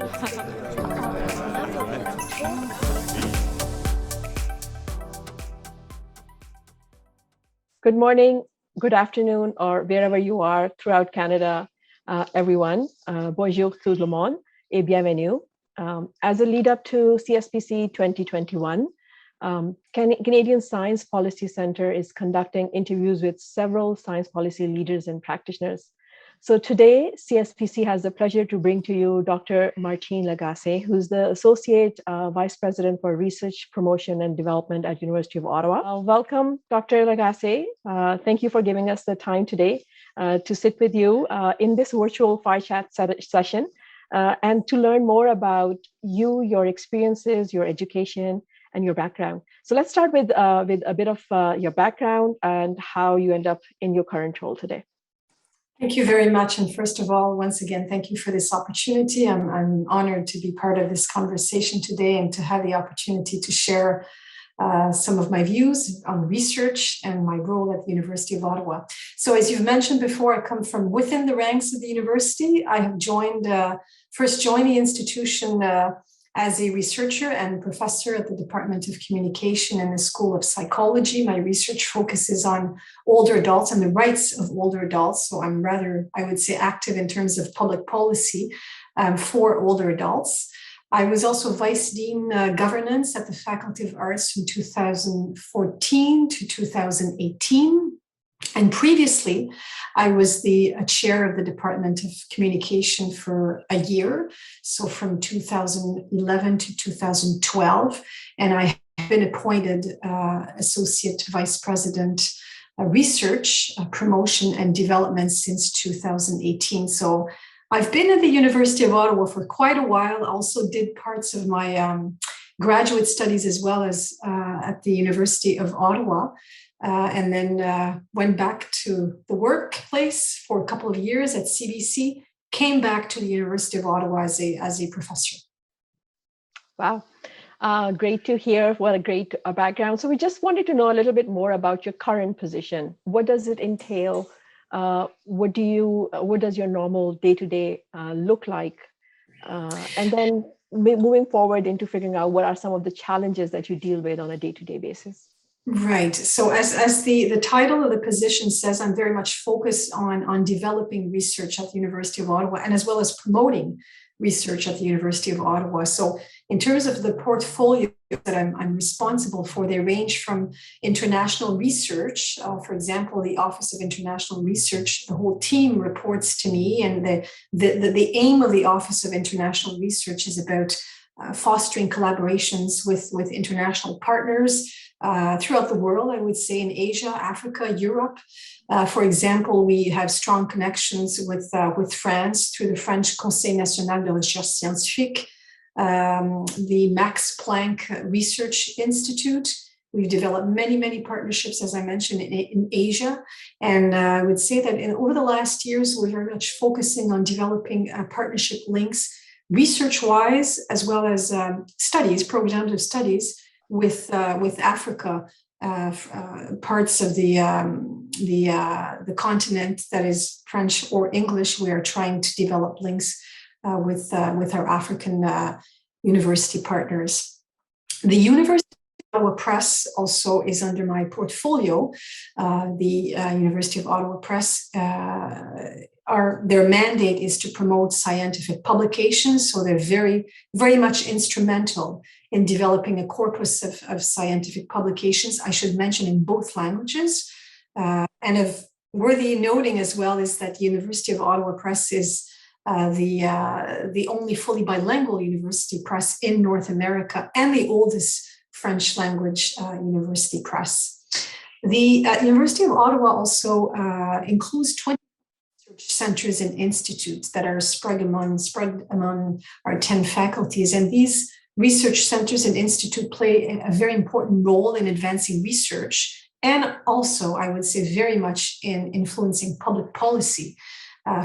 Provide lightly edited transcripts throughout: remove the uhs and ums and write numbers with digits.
Good morning, good afternoon, or wherever you are throughout Canada, everyone. Bonjour tout le monde et bienvenue. As a lead up to CSPC 2021, Canadian Science Policy Centre is conducting interviews with several science policy leaders and practitioners. So today, CSPC has the pleasure to bring to you Dr. Martine Lagacé, who's the Associate Vice President for Research, Promotion and Development at University of Ottawa. Welcome, Dr. Lagacé. Thank you for giving us the time today to sit with you in this virtual fire chat session and to learn more about you, your experiences, your education, and your background. So let's start with a bit of your background and how you end up in your current role today. Thank you very much. And first of all, once again, thank you for this opportunity. I'm honored to be part of this conversation today and to have the opportunity to share some of my views on research and my role at the University of Ottawa. So as you've mentioned before, I come from within the ranks of the university. I have first joined the institution as a researcher and professor at the Department of Communication in the School of Psychology. My research focuses on older adults and the rights of older adults. So I'm rather, I would say, active in terms of public policy for older adults. I was also Vice Dean Governance at the Faculty of Arts from 2014 to 2018. And previously, I was the chair of the Department of Communication for a year, so from 2011 to 2012. And I have been appointed Associate Vice President Research, Promotion and Development since 2018. So I've been at the University of Ottawa for quite a while. Also did parts of my graduate studies as well as at the University of Ottawa. And then went back to the workplace for a couple of years at CBC, came back to the University of Ottawa as a professor. Wow. Great to hear. What a great background. So we just wanted to know a little bit more about your current position. What does it entail? What does your normal day-to-day look like? And then moving forward into figuring out what are some of the challenges that you deal with on a day-to-day basis. Right. So as the title of the position says, I'm very much focused on developing research at the University of Ottawa and as well as promoting research at the University of Ottawa. So in terms of the portfolio that I'm responsible for, they range from international research. For example, the Office of International Research, the whole team reports to me, and the aim of the Office of International Research is about fostering collaborations with international partners throughout the world, I would say in Asia, Africa, Europe. For example, we have strong connections with France through the French Conseil National de Recherche Scientifique, the Max Planck Research Institute. We've developed many partnerships, as I mentioned, in Asia. And I would say that over the last years, we're very much focusing on developing partnership links research-wise, as well as programs of studies with Africa, parts of the continent that is French or English. We are trying to develop links with our African university partners. The University of Ottawa Press also is under my portfolio. The University of Ottawa Press, their mandate is to promote scientific publications, so they're very much instrumental in developing a corpus of scientific publications, I should mention, in both languages. And of worthy noting as well is that the University of Ottawa Press is the only fully bilingual university press in North America and the oldest French language university press. The University of Ottawa also includes 20 research centers and institutes that are spread among our 10 faculties. And these research centers and institutes play a very important role in advancing research and also, I would say, very much in influencing public policy.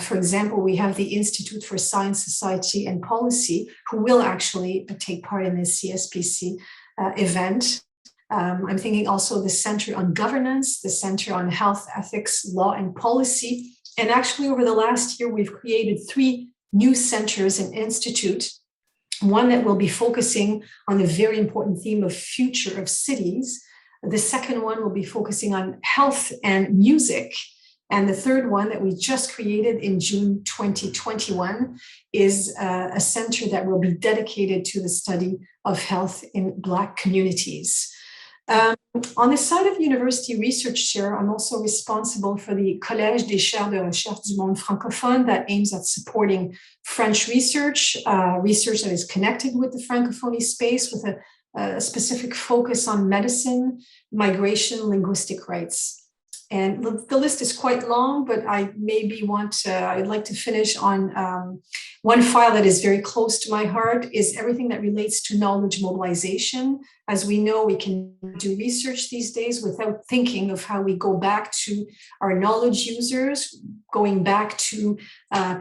For example, we have the Institute for Science, Society and Policy, who will actually take part in this CSPC event. I'm thinking also the Center on Governance, the Center on Health, Ethics, Law and Policy. And actually, over the last year, we've created 3 new centers and institutes one that will be focusing on the very important theme of future of cities. The second one will be focusing on health and music. And the third one that we just created in June 2021 is a center that will be dedicated to the study of health in Black communities. On the side of University Research Chair, I'm also responsible for the Collège des chaires de recherche du monde francophone that aims at supporting French research, research that is connected with the Francophonie space with a specific focus on medicine, migration, linguistic rights. And the list is quite long, but I'd like to finish on one file that is very close to my heart is everything that relates to knowledge mobilization. As we know, we can do research these days without thinking of how we go back to our knowledge users, going back to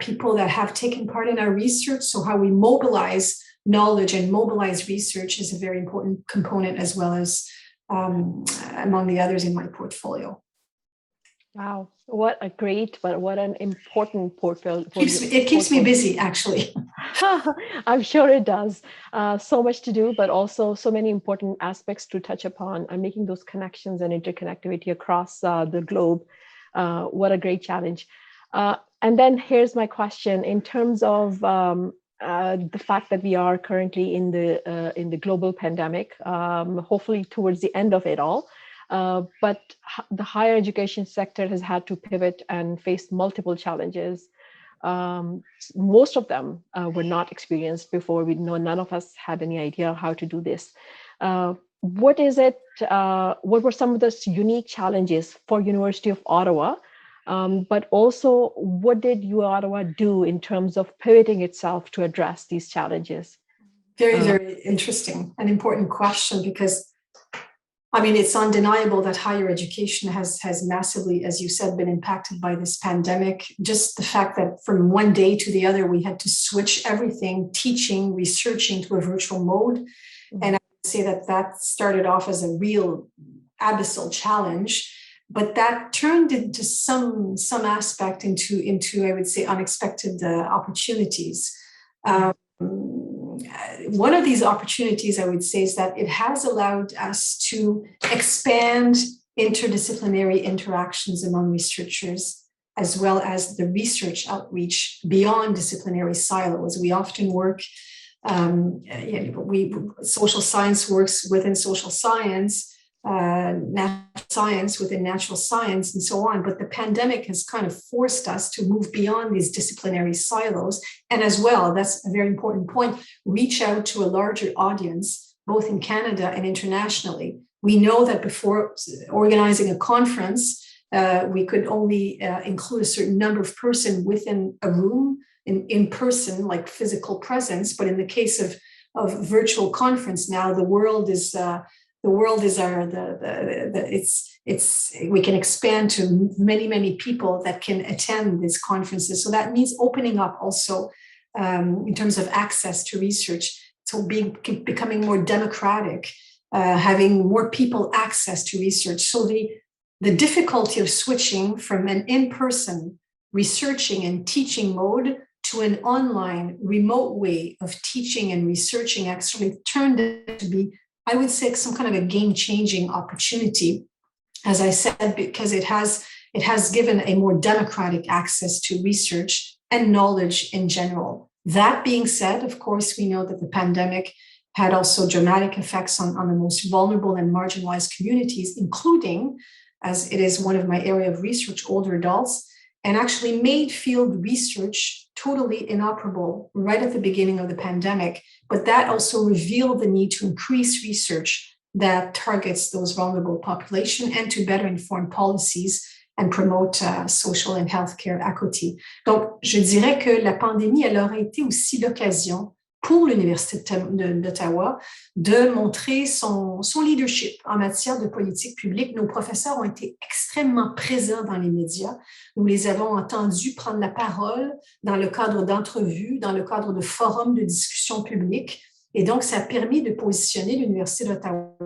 people that have taken part in our research. So how we mobilize knowledge and mobilize research is a very important component as well as among the others in my portfolio. Wow, what an important portfolio. It keeps me busy, actually. I'm sure it does. So much to do, but also so many important aspects to touch upon and making those connections and interconnectivity across the globe. What a great challenge. And then here's my question in terms of the fact that we are currently in the global pandemic, hopefully towards the end of it all. But the higher education sector has had to pivot and face multiple challenges. Most of them were not experienced before. We know none of us had any idea how to do this. What were some of those unique challenges for University of Ottawa? But also, what did Ottawa do in terms of pivoting itself to address these challenges? Very, very interesting and important question because it's undeniable that higher education has massively, as you said, been impacted by this pandemic. Just the fact that from one day to the other, we had to switch everything, teaching, researching to a virtual mode. Mm-hmm. And I would say that started off as a real abyssal challenge, but that turned into some aspect into I would say, unexpected opportunities. One of these opportunities, I would say, is that it has allowed us to expand interdisciplinary interactions among researchers, as well as the research outreach beyond disciplinary silos. We often work, social science works within social science, natural science within natural science, and so on. But the pandemic has kind of forced us to move beyond these disciplinary silos. And as well, that's a very important point, reach out to a larger audience, both in Canada and internationally. We know that before organizing a conference, we could only include a certain number of persons within a room, in person, like physical presence. But in the case of virtual conference now, the world is we can expand to many people that can attend these conferences. So that means opening up also in terms of access to research. So becoming more democratic, having more people access to research. So the difficulty of switching from an in-person researching and teaching mode to an online remote way of teaching and researching actually turned out to be, I would say, some kind of a game-changing opportunity, as I said, because it has given a more democratic access to research and knowledge in general. That being said, of course, we know that the pandemic had also dramatic effects on the most vulnerable and marginalized communities, including, as it is one of my area of research, older adults, and actually made field research totally inoperable right at the beginning of the pandemic. But that also revealed the need to increase research that targets those vulnerable population and to better inform policies and promote social and healthcare equity. Donc, je dirais que la pandémie, elle aurait été aussi l'occasion pour l'Université d'Ottawa de montrer son leadership en matière de politique publique. Nos professeurs ont été extrêmement présents dans les médias. Nous les avons entendus prendre la parole dans le cadre d'entrevues, dans le cadre de forums de discussion publique. Et donc, ça a permis de positionner l'Université d'Ottawa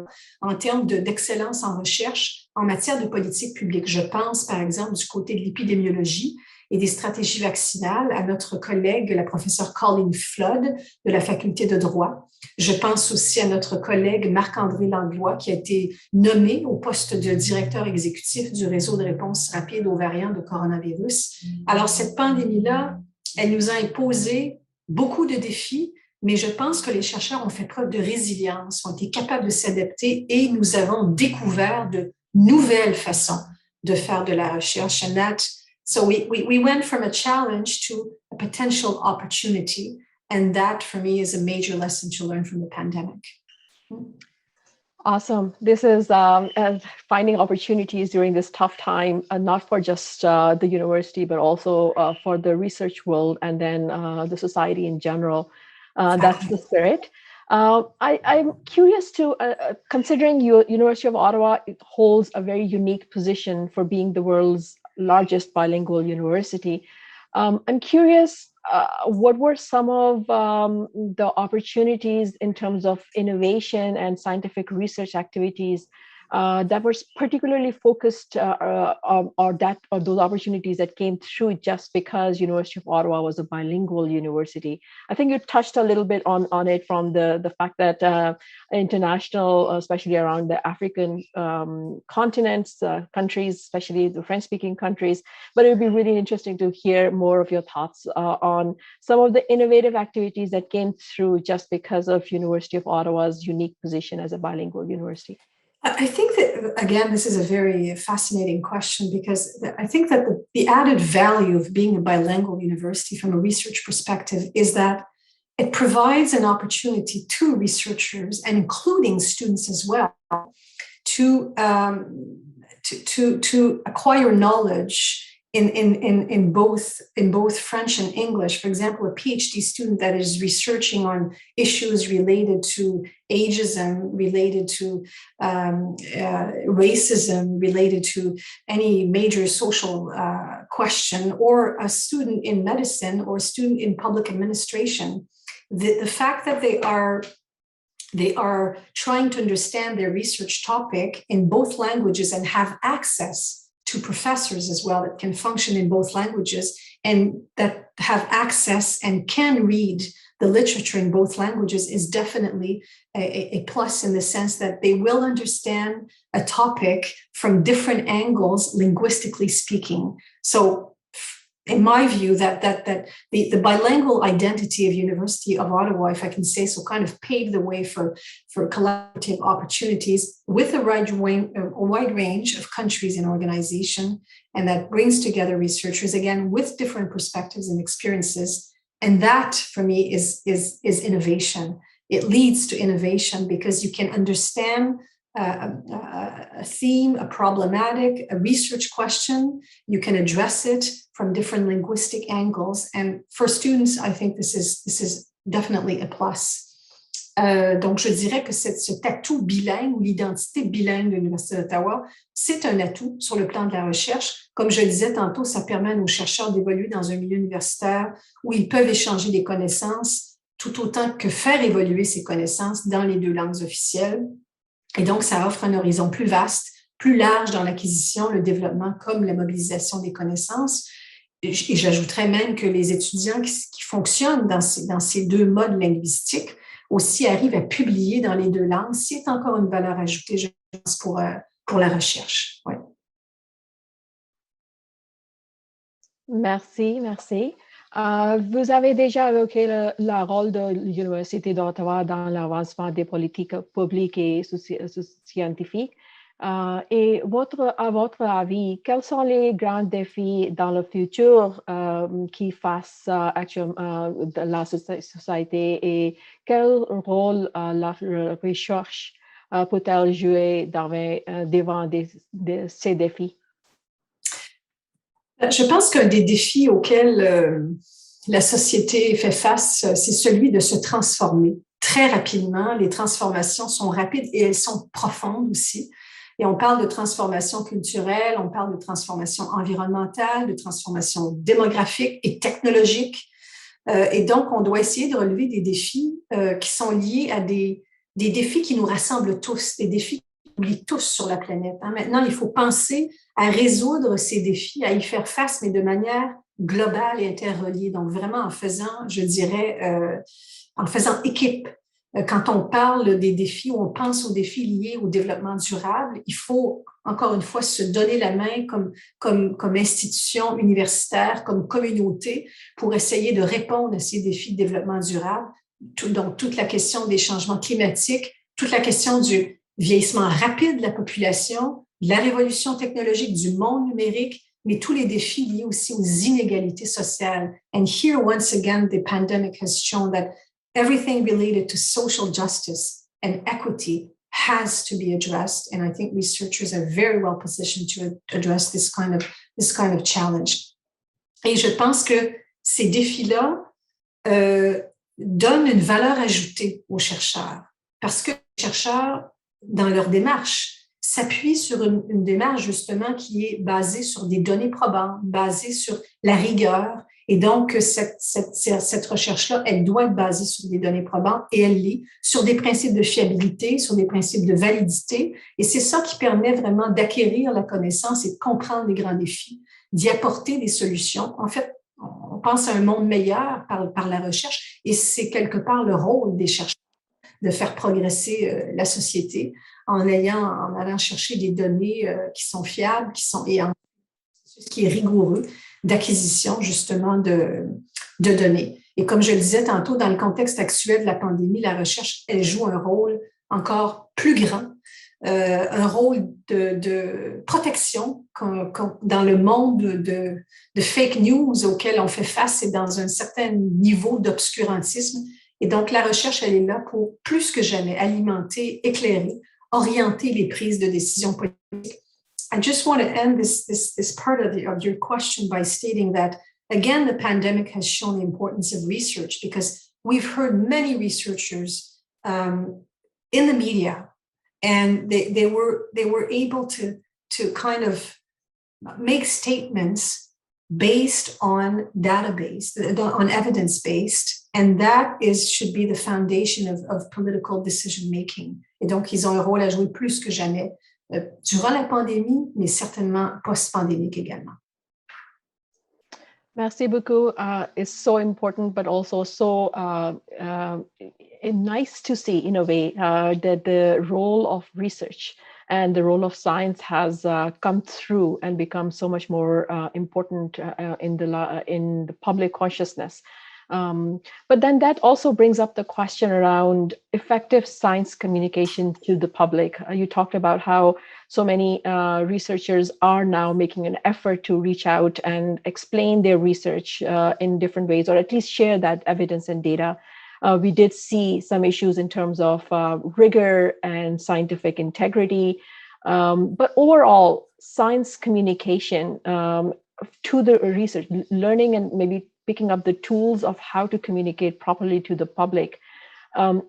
en termes d'excellence en recherche en matière de politique publique. Je pense, par exemple, du côté de l'épidémiologie et des stratégies vaccinales à notre collègue, la professeure Colleen Flood de la faculté de droit. Je pense aussi à notre collègue Marc-André Langlois qui a été nommé au poste de directeur exécutif du réseau de réponse rapide aux variants de coronavirus. Alors, cette pandémie-là, elle nous a imposé beaucoup de défis, mais je pense que les chercheurs ont fait preuve de résilience, ont été capables de s'adapter et nous avons découvert de nouvelles façons de faire de la recherche. And that, so we went from a challenge to a potential opportunity. And that, for me, is a major lesson to learn from the pandemic. Awesome. This is finding opportunities during this tough time, not for just the university, but also for the research world and then the society in general. That's the spirit. I'm curious to, considering University of Ottawa holds a very unique position for being the world's largest bilingual university. I'm curious, what were some of the opportunities in terms of innovation and scientific research activities that were particularly focused or those opportunities that came through just because University of Ottawa was a bilingual university? I think you touched a little bit on it from the fact that international, especially around the African continents, countries, especially the French-speaking countries, but it would be really interesting to hear more of your thoughts on some of the innovative activities that came through just because of University of Ottawa's unique position as a bilingual university. I think that, again, this is a very fascinating question because I think that the added value of being a bilingual university from a research perspective is that it provides an opportunity to researchers, and including students as well, to acquire knowledge in both French and English. For example, a PhD student that is researching on issues related to ageism, related to racism, related to any major social question, or a student in medicine or a student in public administration, the fact that they are trying to understand their research topic in both languages and have access to professors as well that can function in both languages and that have access and can read the literature in both languages is definitely a plus, in the sense that they will understand a topic from different angles, linguistically speaking. So in my view, that the bilingual identity of University of Ottawa, if I can say so, kind of paved the way for collaborative opportunities with a wide range of countries and organizations, and that brings together researchers, again, with different perspectives and experiences. And that, for me, is innovation. It leads to innovation because you can understand a theme, a problematic, a research question. You can address it from different linguistic angles. And for students, I think this is definitely a plus. Donc, je dirais que cet atout bilingue ou l'identité bilingue de l'Université d'Ottawa, c'est un atout sur le plan de la recherche. Comme je le disais tantôt, ça permet à nos chercheurs d'évoluer dans un milieu universitaire où ils peuvent échanger des connaissances tout autant que faire évoluer ces connaissances dans les deux langues officielles. Et donc, ça offre un horizon plus vaste, plus large dans l'acquisition, le développement, comme la mobilisation des connaissances. Et j'ajouterais même que les étudiants qui fonctionnent dans ces deux modes linguistiques aussi arrivent à publier dans les deux langues. C'est encore une valeur ajoutée, je pense, pour la recherche. Ouais. Merci. Vous avez déjà évoqué le rôle de l'Université d'Ottawa dans l'avancement des politiques publiques et scientifiques. Et à votre avis, quels sont les grands défis dans le futur qui fassent actuellement la société, et quel rôle la recherche peut-elle jouer devant ces défis? Je pense qu'un des défis auxquels la société fait face, c'est celui de se transformer très rapidement. Les transformations sont rapides et elles sont profondes aussi. Et on parle de transformation culturelle, on parle de transformation environnementale, de transformation démographique et technologique. Et donc, on doit essayer de relever des défis qui sont liés à des défis qui nous rassemblent tous, des défis qui nous lient tous sur la planète. Maintenant, il faut penser à résoudre ces défis, à y faire face, mais de manière globale et interreliée. Donc, vraiment en faisant, je dirais, en faisant équipe. Quand on parle des défis, ou on pense aux défis liés au développement durable, il faut, encore une fois, se donner la main comme institution universitaire, comme communauté, pour essayer de répondre à ces défis de développement durable. Donc, toute la question des changements climatiques, toute la question du vieillissement rapide de la population, de la révolution technologique, du monde numérique, mais tous les défis liés aussi aux inégalités sociales. And here, once again, the pandemic has shown that everything related to social justice and equity has to be addressed. And I think researchers are very well positioned to address this kind of challenge. Et je pense que ces défis-là donnent une valeur ajoutée aux chercheurs, parce que les chercheurs, dans leur démarche, s'appuient sur une démarche justement qui est basée sur des données probantes, basée sur la rigueur. Et donc, cette recherche-là, elle doit être basée sur des données probantes et elle l'est, sur des principes de fiabilité, sur des principes de validité. Et c'est ça qui permet vraiment d'acquérir la connaissance et de comprendre les grands défis, d'y apporter des solutions. En fait, on pense à un monde meilleur par la recherche et c'est quelque part le rôle des chercheurs de faire progresser la société en allant chercher des données qui sont fiables, et en ce qui est rigoureux d'acquisition justement de données. Et comme je le disais tantôt, dans le contexte actuel de la pandémie, la recherche, elle joue un rôle encore plus grand, un rôle de protection dans le monde de fake news auquel on fait face et dans un certain niveau d'obscurantisme. Et donc, la recherche, elle est là pour plus que jamais alimenter, éclairer, orienter les prises de décision politiques. I just want to end this part of your question by stating that, again, the pandemic has shown the importance of research because we've heard many researchers in the media, and they were able to kind of make statements based on on evidence-based, and that should be the foundation of political decision-making. Et donc, ils ont un rôle à jouer plus que jamais durant la pandémie, mais certainement post-pandémique également. Merci beaucoup. It's so important, but also so nice to see, in a way, that the role of research and the role of science has come through and become so much more important in the public consciousness. But then that also brings up the question around effective science communication to the public. You talked about how so many researchers are now making an effort to reach out and explain their research in different ways, or at least share that evidence and data. We did see some issues in terms of rigor and scientific integrity. But overall, science communication to the research, learning and maybe picking up the tools of how to communicate properly to the public.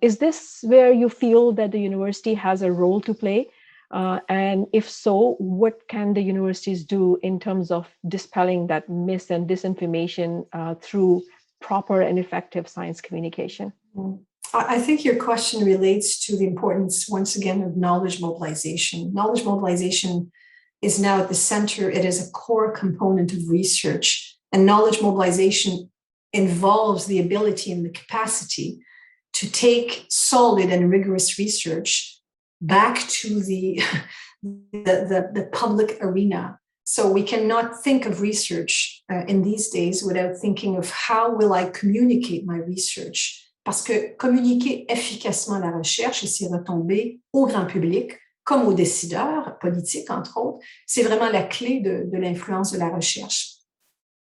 Is this where you feel that the university has a role to play? And if so, what can the universities do in terms of dispelling that mis and disinformation through proper and effective science communication? I think your question relates to the importance, once again, of knowledge mobilization. Knowledge mobilization is now at the center. It is a core component of research. And knowledge mobilization involves the ability and the capacity to take solid and rigorous research back to the public arena. So we cannot think of research in these days without thinking of how will I communicate my research. Parce que communiquer efficacement la recherche et ses retombées au grand public, comme aux décideurs politiques, entre autres, c'est vraiment la clé de l'influence de la recherche.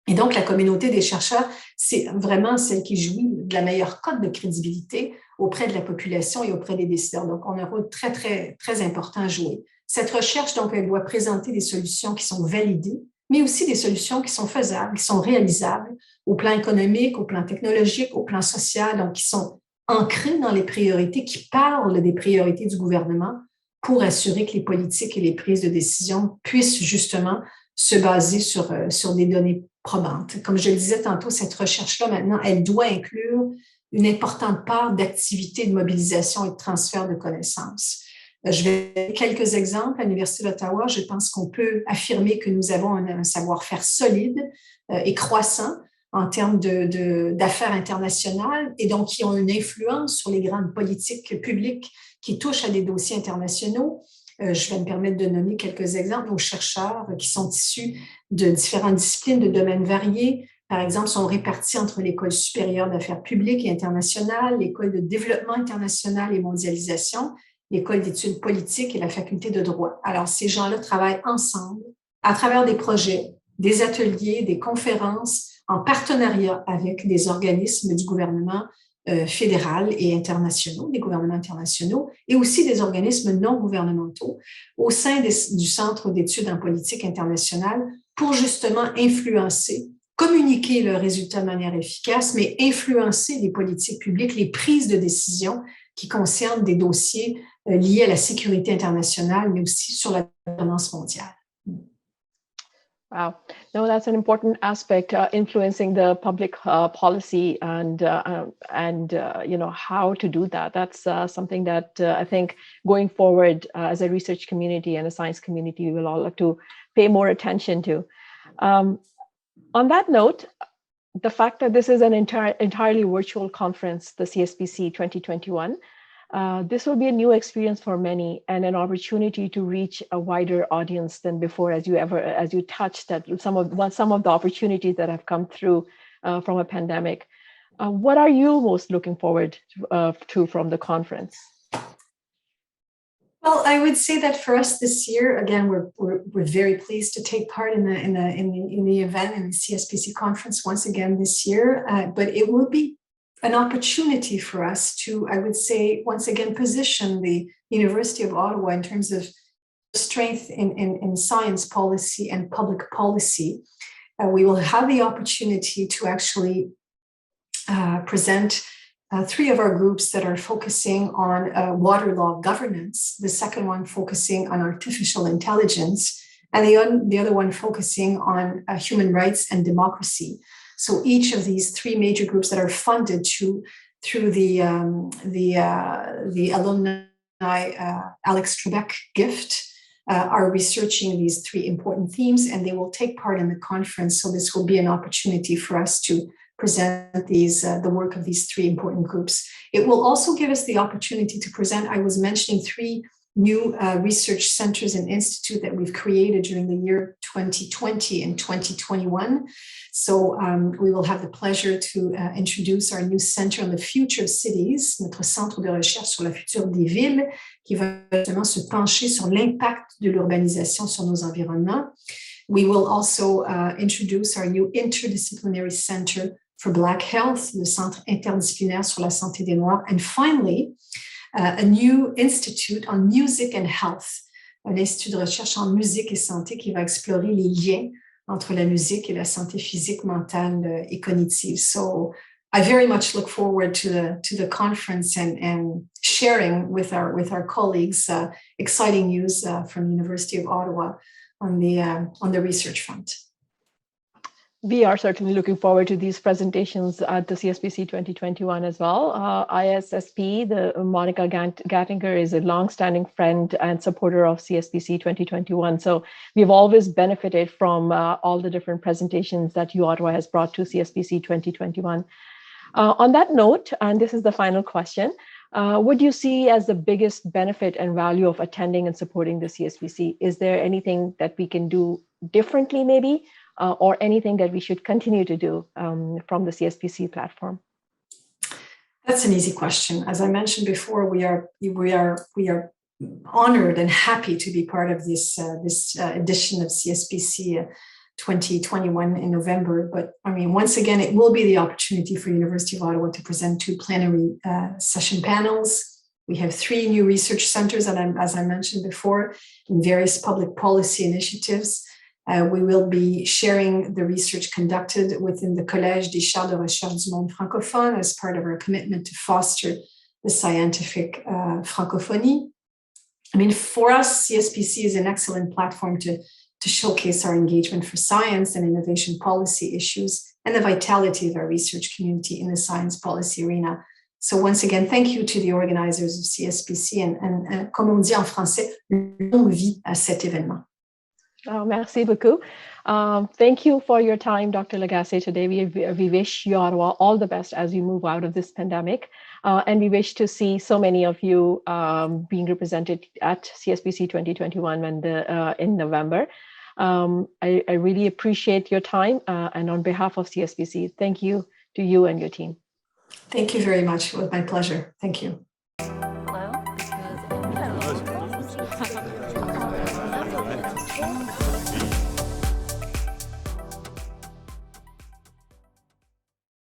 Et donc, la communauté des chercheurs, c'est vraiment celle qui jouit de la meilleure cote de crédibilité auprès de la population et auprès des décideurs. Donc, on a un rôle très, très, très important à jouer. Cette recherche, donc, elle doit présenter des solutions qui sont validées, mais aussi des solutions qui sont faisables, qui sont réalisables au plan économique, au plan technologique, au plan social, donc qui sont ancrées dans les priorités, qui parlent des priorités du gouvernement pour assurer que les politiques et les prises de décision puissent justement se baser sur des données probantes. Comme je le disais tantôt, cette recherche-là, maintenant, elle doit inclure une importante part d'activité de mobilisation et de transfert de connaissances. Je vais donner quelques exemples. À l'Université d'Ottawa, je pense qu'on peut affirmer que nous avons un savoir-faire solide et croissant en termes d'affaires internationales et donc qui ont une influence sur les grandes politiques publiques qui touchent à des dossiers internationaux. Je vais me permettre de nommer quelques exemples. Nos chercheurs qui sont issus de différentes disciplines, de domaines variés, par exemple, sont répartis entre l'École supérieure d'affaires publiques et internationales, l'École de développement international et mondialisation, l'École d'études politiques et la faculté de droit. Alors, ces gens-là travaillent ensemble à travers des projets, des ateliers, des conférences, en partenariat avec des organismes du gouvernement fédéral et internationaux, des gouvernements internationaux, et aussi des organismes non gouvernementaux au sein du Centre d'études en politique internationale pour justement influencer, communiquer leurs résultats de manière efficace, mais influencer les politiques publiques, les prises de décision qui concernent des dossiers liés à la sécurité internationale, mais aussi sur la gouvernance mondiale. Wow, no, that's an important aspect, influencing the public policy and you know how to do that. That's something that I think going forward as a research community and a science community, we will all have to pay more attention to. On that note, the fact that this is an entirely virtual conference, the CSPC 2021. This will be a new experience for many and an opportunity to reach a wider audience than before, as you touched at some of the opportunities that have come through from a pandemic. What are you most looking forward to from the conference? Well, I would say that for us this year, again, we're very pleased to take part in the event, in the CSPC conference once again this year. But it will be an opportunity for us to, I would say, once again, position the University of Ottawa in terms of strength in science policy and public policy. We will have the opportunity to actually present three of our groups that are focusing on water law governance, the second one focusing on artificial intelligence, and the other one focusing on human rights and democracy. So each of these three major groups that are funded through the alumni Alex Trebek gift are researching these three important themes, and they will take part in the conference. So this will be an opportunity for us to present the work of these three important groups. It will also give us the opportunity to present, I was mentioning three new research centers and institute that we've created during the year 2020 and 2021. So we will have the pleasure to introduce our new center on the future of cities, notre centre de recherche sur la future des villes, qui va justement se pencher sur l'impact de l'urbanisation sur nos environnements. We will also introduce our new interdisciplinary center for Black Health, le centre interdisciplinaire sur la santé des Noirs. And finally, a new institute on music and health, un institut de recherche en musique et santé qui va explorer les liens entre la musique et la santé physique, mentale et cognitive. So I very much look forward to the conference and sharing with our colleagues exciting news from University of Ottawa on the research front. We are certainly looking forward to these presentations at the CSPC 2021 as well. ISSP, Monica Gattinger, is a longstanding friend and supporter of CSPC 2021. So we've always benefited from all the different presentations that U Ottawa has brought to CSPC 2021. On that note, and this is the final question, what do you see as the biggest benefit and value of attending and supporting the CSPC? Is there anything that we can do differently maybe? Or anything that we should continue to do from the CSPC platform? That's an easy question. As I mentioned before, we are honored and happy to be part of this edition of CSPC 2021 in November. But I mean, once again, it will be the opportunity for University of Ottawa to present two plenary session panels. We have three new research centers, and as I mentioned before, in various public policy initiatives. We will be sharing the research conducted within the Collège des chaires de recherche du monde francophone as part of our commitment to foster the scientific francophonie. I mean, for us, CSPC is an excellent platform to showcase our engagement for science and innovation policy issues and the vitality of our research community in the science policy arena. So once again, thank you to the organizers of CSPC and comme on dit en français, longue vie à cet événement. Merci beaucoup. Thank you for your time, Dr. Lagacé, today. We wish you Ottawa all the best as you move out of this pandemic. And we wish to see so many of you being represented at CSPC 2021 in November. I really appreciate your time. And on behalf of CSPC, thank you to you and your team. Thank you very much. It was my pleasure. Thank you. Hello, because